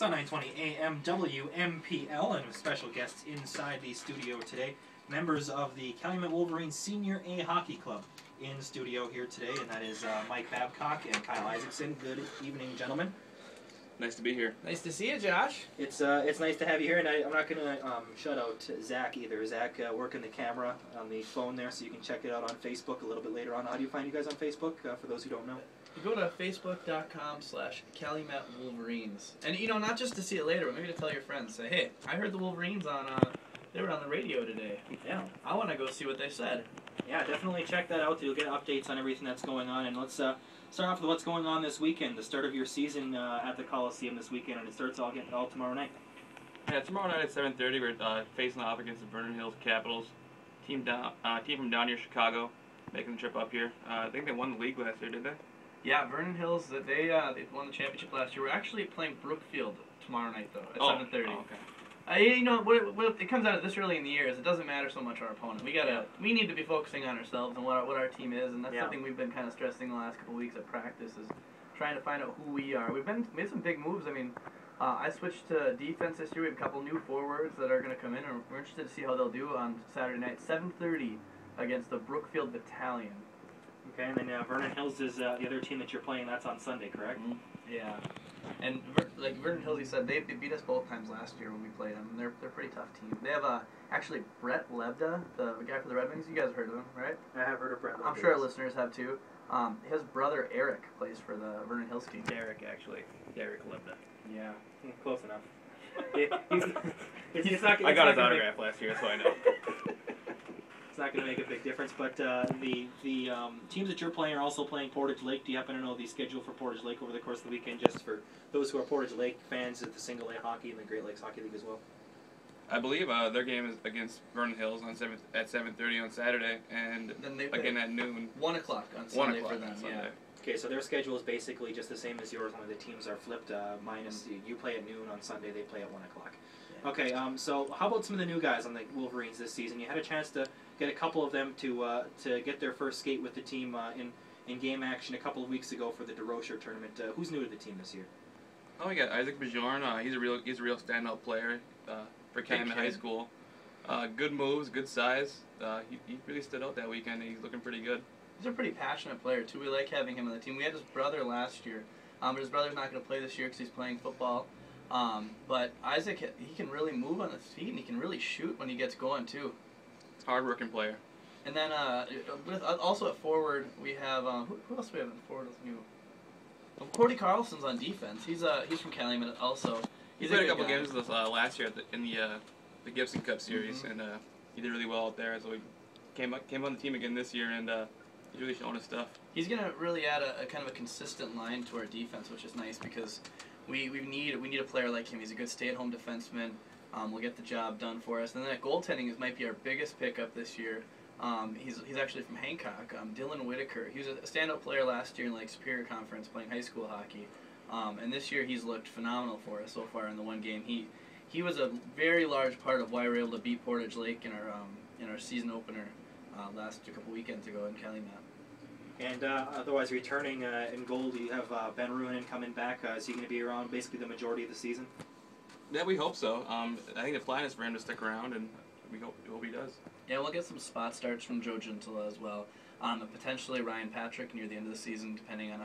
On 920 AM WMPL, and with special guests inside the studio today, members of the Calumet Wolverines Senior A Hockey Club in studio here today, and that is Mike Babcock and Kyle Isaacson. Good evening, gentlemen. Nice to be here. Nice to see you, Josh. It's nice to have you here, and I'm not going to shut out Zach either. Zach working the camera on the phone there, so you can check it out on Facebook a little bit later on. How do you find you guys on Facebook, for those who don't know? You go to facebook.com/Calumet Wolverines. And, you know, not just to see it later, but maybe to tell your friends. Say, hey, I heard the Wolverines they were on the radio today. Yeah. I want to go see what they said. Yeah, definitely check that out. You'll get updates on everything that's going on. And let's start off with what's going on this weekend, the start of your season at the Coliseum this weekend, and it starts all tomorrow night. Yeah, tomorrow night at 7:30, we're facing off against the Vernon Hills Capitals. Team from down near Chicago, making the trip up here. I think they won the league last year, did they? Yeah, Vernon Hills, they won the championship last year. We're actually playing Brookfield tomorrow night, though, at 7:30. Oh, okay. You know, what it comes out of this early in the year is it doesn't matter so much our opponent. We need to be focusing on ourselves and what our team is, and that's something we've been kind of stressing the last couple of weeks at practice is trying to find out who we are. We've made some big moves. I mean, I switched to defense this year. We have a couple new forwards that are going to come in, and we're interested to see how they'll do on Saturday night, 7:30, against the Brookfield Battalion. Okay, and then Vernon Hills is the other team that you're playing. That's on Sunday, correct? Mm-hmm. Yeah. And Vernon Hills, he said, they beat us both times last year when we played them. And they're a pretty tough team. They have actually Brett Lebda, the guy for the Red Wings. You guys have heard of him, right? I have heard of Brett Lebda. I'm sure our listeners have too. His brother Eric plays for the Vernon Hills team. Derek Lebda. Yeah, close enough. It's not, I got his autograph last year, so I know. It's not going to make a big difference, but the teams that you're playing are also playing Portage Lake. Do you happen to know the schedule for Portage Lake over the course of the weekend, just for those who are Portage Lake fans of the Single A Hockey and the Great Lakes Hockey League as well? I believe their game is against Vernon Hills at 7:30 on Saturday, and then they again at noon. 1 o'clock on Sunday for them. Sunday. Yeah. Okay, so their schedule is basically just the same as yours, only the teams are flipped. Minus you play at noon on Sunday, they play at 1 o'clock. Yeah. Okay, so how about some of the new guys on the Wolverines this season? You had a chance to get a couple of them to get their first skate with the team in game action a couple of weeks ago for the DeRocher tournament. Who's new to the team this year? Oh, we got Isaac Bajorn. He's a real standout player for Calumet High School. Good moves, good size. He really stood out that weekend. He's looking pretty good. He's a pretty passionate player too. We like having him on the team. We had his brother last year, but his brother's not going to play this year because he's playing football. But Isaac, he can really move on his feet and he can really shoot when he gets going too. Hard-working player. And then also at forward we have who else do we have in forward with new? Well, Cordy Carlson's on defense. He's from Calumet also. He's played a couple games with us last year in the Gibson Cup series, and he did really well out there. So he came on the team again this year, and he's really showing his stuff. He's gonna really add a kind of a consistent line to our defense, which is nice because we need a player like him. He's a good stay-at-home defenseman. Will get the job done for us. And then at goaltending might be our biggest pickup this year. He's actually from Hancock. Dylan Whitaker. He was a standout player last year in Lake Superior Conference playing high school hockey. And this year he's looked phenomenal for us so far in the one game. He was a very large part of why we were able to beat Portage Lake in our season opener last couple weekends ago in Calumet. And otherwise returning in goal, you have Ben Ruinen coming back. Is he going to be around basically the majority of the season? Yeah, we hope so. I think the plan is for him to stick around, and we hope he does. Yeah, we'll get some spot starts from Joe Gentila as well. And potentially Ryan Patrick near the end of the season, depending on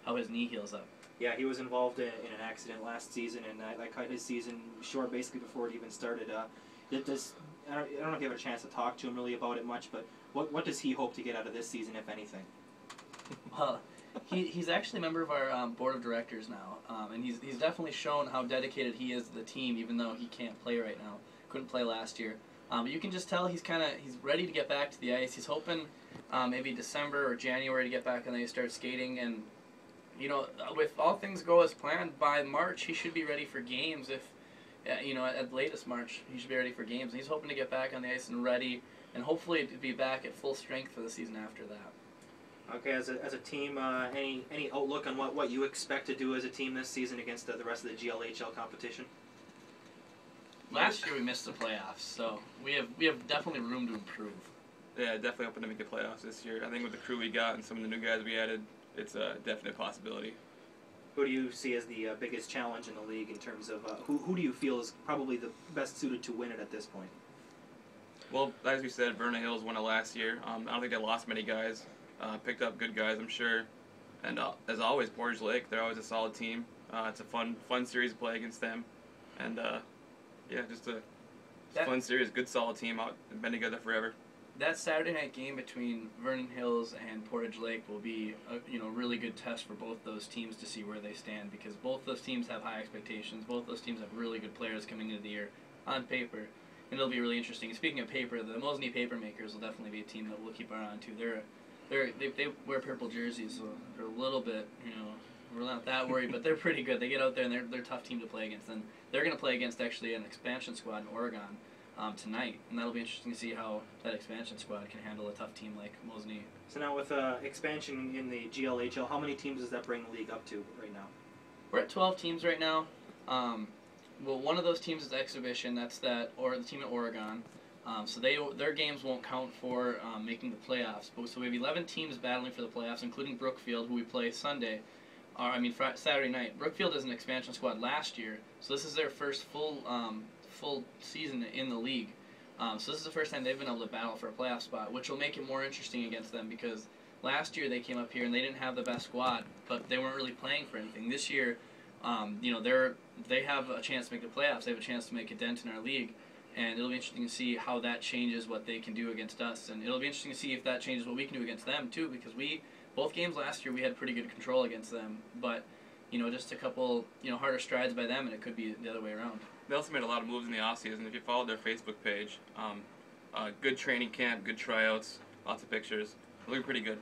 how his knee heals up. Yeah, he was involved in an accident last season, and that cut his season short basically before it even started. I don't know if you have a chance to talk to him really about it much, but what does he hope to get out of this season, if anything? Well, he's actually a member of our board of directors now, and he's definitely shown how dedicated he is to the team, even though he can't play right now. Couldn't play last year. But you can just tell he's ready to get back to the ice. He's hoping maybe December or January to get back and then he start skating. And you know, if all things go as planned, by March he should be ready for games. If at latest March he should be ready for games. And he's hoping to get back on the ice and ready, and hopefully to be back at full strength for the season after that. Okay, as a team, any outlook on what you expect to do as a team this season against the rest of the GLHL competition? Last year we missed the playoffs, so we have definitely room to improve. Yeah, definitely hoping to make the playoffs this year. I think with the crew we got and some of the new guys we added, it's a definite possibility. Who do you see as the biggest challenge in the league in terms of who do you feel is probably the best suited to win it at this point? Well, as we said, Vernon Hills won it last year. I don't think they lost many guys. Picked up good guys, I'm sure. And as always, Portage Lake, they're always a solid team. It's a fun series to play against them. And just a fun series, good solid team out, been together forever. That Saturday night game between Vernon Hills and Portage Lake will be a really good test for both those teams to see where they stand, because both those teams have high expectations. Both those teams have really good players coming into the year on paper, and it'll be really interesting. And speaking of paper, the Mosney Papermakers will definitely be a team that we'll keep our eye on too. They wear purple jerseys, so they're a little bit, we're not that worried, but they're pretty good. They get out there and they're a tough team to play against. And they're going to play against actually an expansion squad in Oregon tonight, and that'll be interesting to see how that expansion squad can handle a tough team like Mosney. So now with expansion in the GLHL, how many teams does that bring the league up to right now? We're at 12 teams right now. Well, one of those teams is exhibition. That's the team in Oregon. So their games won't count for making the playoffs. So we have 11 teams battling for the playoffs, including Brookfield, who we play Saturday night. Brookfield is an expansion squad last year, so this is their first full season in the league. So this is the first time they've been able to battle for a playoff spot, which will make it more interesting against them, because last year they came up here and they didn't have the best squad, but they weren't really playing for anything. This year, they have a chance to make the playoffs. They have a chance to make a dent in our league, and it'll be interesting to see how that changes what they can do against us, and it'll be interesting to see if that changes what we can do against them too, because both games last year we had pretty good control against them, but just a couple harder strides by them, and it could be the other way around. They also made a lot of moves in the offseason. If you followed their Facebook page, good training camp, good tryouts, lots of pictures. Looking pretty good.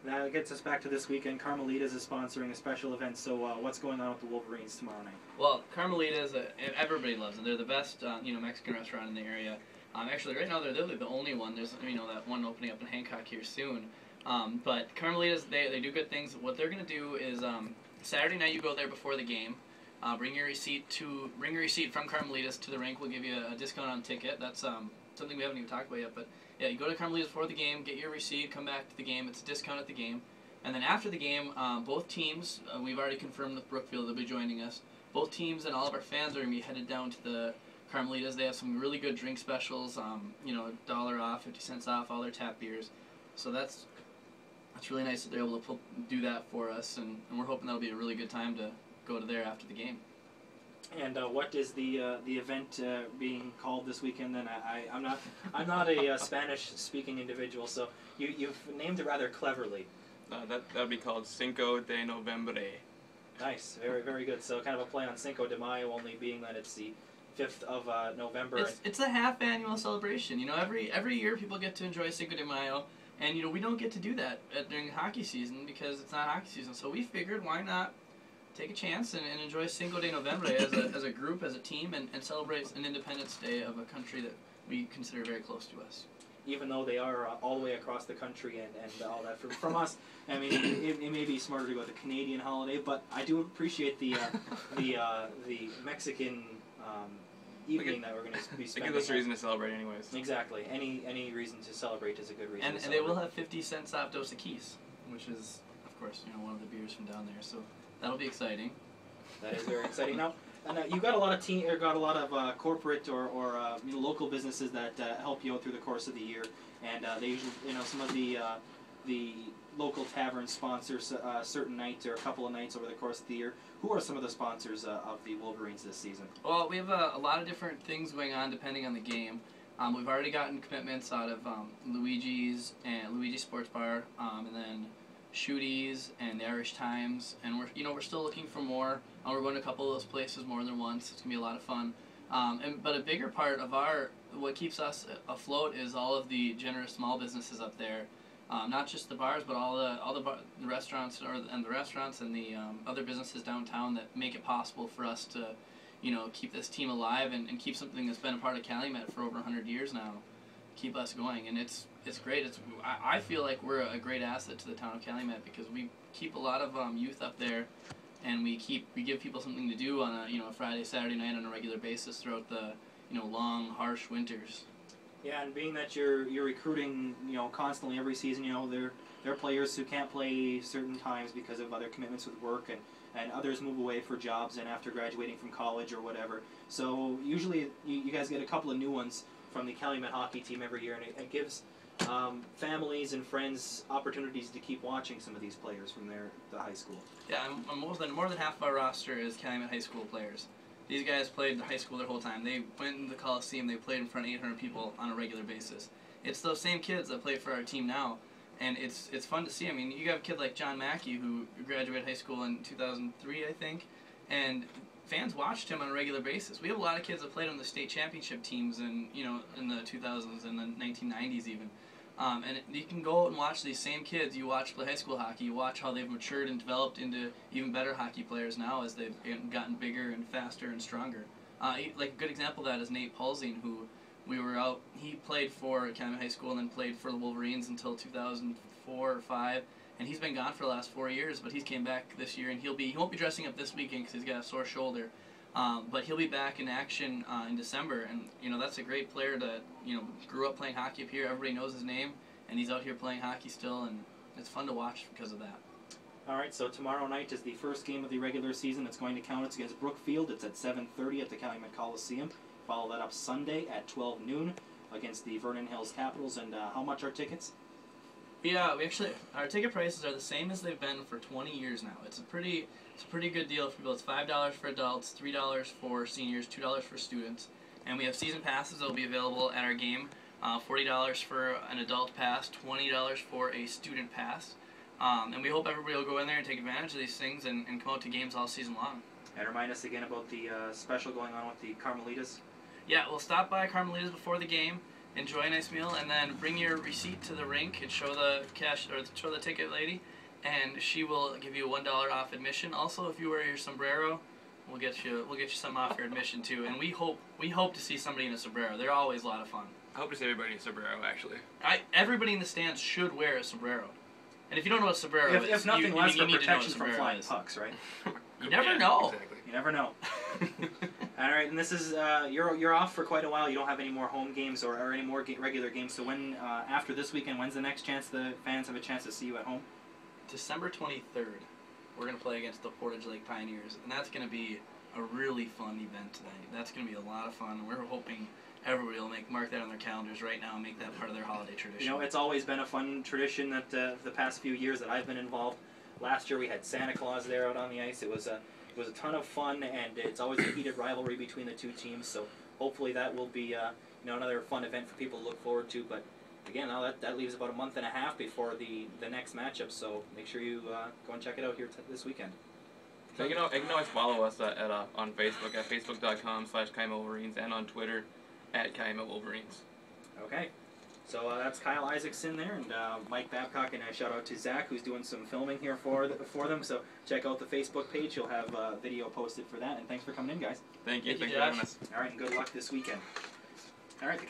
That gets us back to this weekend. Carmelitas is sponsoring a special event, so what's going on with the Wolverines tomorrow night? Well, Carmelitas, everybody loves them. They're the best Mexican restaurant in the area. Actually, right now they're the only one. There's that one opening up in Hancock here soon. But Carmelitas, they do good things. What they're going to do is Saturday night you go there before the game. Bring your receipt from Carmelitas to the rink. We'll give you a discount on ticket. That's something we haven't even talked about yet. But yeah, you go to Carmelitas before the game, get your receipt, come back to the game. It's a discount at the game. And then after the game, both teams, we've already confirmed with Brookfield they'll be joining us. Both teams and all of our fans are going to be headed down to the Carmelitas. They have some really good drink specials, $1 off, 50 cents off, all their tap beers. So that's really nice that they're able to do that for us, and we're hoping that'll be a really good time to go to there after the game. And what is the event being called this weekend? Then I'm not a Spanish-speaking individual, so you've named it rather cleverly. That'd be called Cinco de Novembre. Nice, very very good. So kind of a play on Cinco de Mayo, only being that it's the 5th of November. It's a half annual celebration. Every year people get to enjoy Cinco de Mayo, and we don't get to do that during hockey season because it's not hockey season. So we figured, why not take a chance and enjoy Cinco de Novembre as a group, as a team, and celebrate an Independence Day of a country that we consider very close to us. Even though they are all the way across the country and all that from us, I mean, it may be smarter to go with the Canadian holiday, but I do appreciate the Mexican evening that we're going to be spending. It gives us a reason to celebrate anyways. Exactly. Any reason to celebrate is a good reason. And they will have 50 cents off Dos Equis, which is, of course, one of the beers from down there. So that'll be exciting. That is very exciting. Now, you got a lot of corporate or local businesses that help you out through the course of the year, and they usually some of the local taverns sponsor certain nights or a couple of nights over the course of the year. Who are some of the sponsors of the Wolverines this season? Well, we have a lot of different things going on depending on the game. We've already gotten commitments out of Luigi's Sports Bar, and then Shooties and the Irish Times, and we're still looking for more. We're going to a couple of those places more than once. It's gonna be a lot of fun. But a bigger part of what keeps us afloat is all of the generous small businesses up there. Not just the bars, but all the restaurants and the other businesses downtown that make it possible for us to, keep this team alive and keep something that's been a part of Calumet for over 100 years now, keep us going. And it's great. I feel like we're a great asset to the town of Calumet because we keep a lot of youth up there, and we give people something to do on a Friday, Saturday night on a regular basis throughout the long, harsh winters. Yeah, and being that you're recruiting, constantly every season, there are players who can't play certain times because of other commitments with work, and others move away for jobs and after graduating from college or whatever. So usually you guys get a couple of new ones from the Calumet hockey team every year, and it gives families and friends opportunities to keep watching some of these players from the high school. Yeah, more than half of our roster is Calumet high school players. These guys played high school their whole time. They went in the Coliseum. They played in front of 800 people on a regular basis. It's those same kids that play for our team now, and it's fun to see. I mean, you got a kid like John Mackey who graduated high school in 2003, I think, and fans watched him on a regular basis. We have a lot of kids that played on the state championship teams in the 2000s and the 1990s even. And you can go and watch these same kids. You watch play high school hockey. You watch how they've matured and developed into even better hockey players now as they've gotten bigger and faster and stronger. Like a good example of that is Nate Paulsing, who we were out. He played for Calumet High School and then played for the Wolverines until 2004 or 5. And he's been gone for the last 4 years, but he's came back this year, and he won't be dressing up this weekend because he's got a sore shoulder. But he'll be back in action in December, and that's a great player that grew up playing hockey up here. Everybody knows his name, and he's out here playing hockey still, and it's fun to watch because of that. All right, so tomorrow night is the first game of the regular season. It's going to count. It's against Brookfield. It's at 7:30 at the Calumet Coliseum. Follow that up Sunday at 12 noon against the Vernon Hills Capitals. And how much are tickets? Yeah, our ticket prices are the same as they've been for 20 years now. It's a pretty good deal for people. It's $5 for adults, $3 for seniors, $2 for students, and we have season passes that will be available at our game. $40 for an adult pass, $20 for a student pass, and we hope everybody will go in there and take advantage of these things and come out to games all season long. And remind us again about the special going on with the Carmelitas. Yeah, we'll stop by Carmelitas before the game. Enjoy a nice meal, and then bring your receipt to the rink and show the show the ticket lady, and she will give you $1 off admission. Also, if you wear your sombrero, we'll get you some off your admission too. And we hope to see somebody in a sombrero. They're always a lot of fun. I hope to see everybody in sombrero, actually. Everybody in the stands should wear a sombrero. And if you don't know what a sombrero is, if nothing less for need protection to know what from flying is. pucks, right? You never know. Exactly. You never know. All right, and this is you're off for quite a while. You don't have any more home games or any more regular games. So when after this weekend, when's the next chance the fans have a chance to see you at home? December 23rd, we're gonna play against the Portage Lake Pioneers, and that's gonna be a really fun event tonight. That's gonna be a lot of fun, and we're hoping everybody will mark that on their calendars right now and make that part of their holiday tradition. It's always been a fun tradition that the past few years that I've been involved. Last year we had Santa Claus there out on the ice. It was a ton of fun, and it's always a heated rivalry between the two teams. So hopefully that will be another fun event for people to look forward to. But again, now that leaves about a month and a half before the next matchup. So make sure you go and check it out here this weekend. So you can always follow us on Facebook at facebook.com/Calumet Wolverines and on Twitter at Calumet Wolverines. Okay. So that's Kyle Isaacson there, and Mike Babcock, and a shout out to Zach, who's doing some filming here for them. So check out the Facebook page; you'll have video posted for that. And thanks for coming in, guys. Thank you. Thank you, Thanks for having Josh. us. All right, and good luck this weekend. All right, the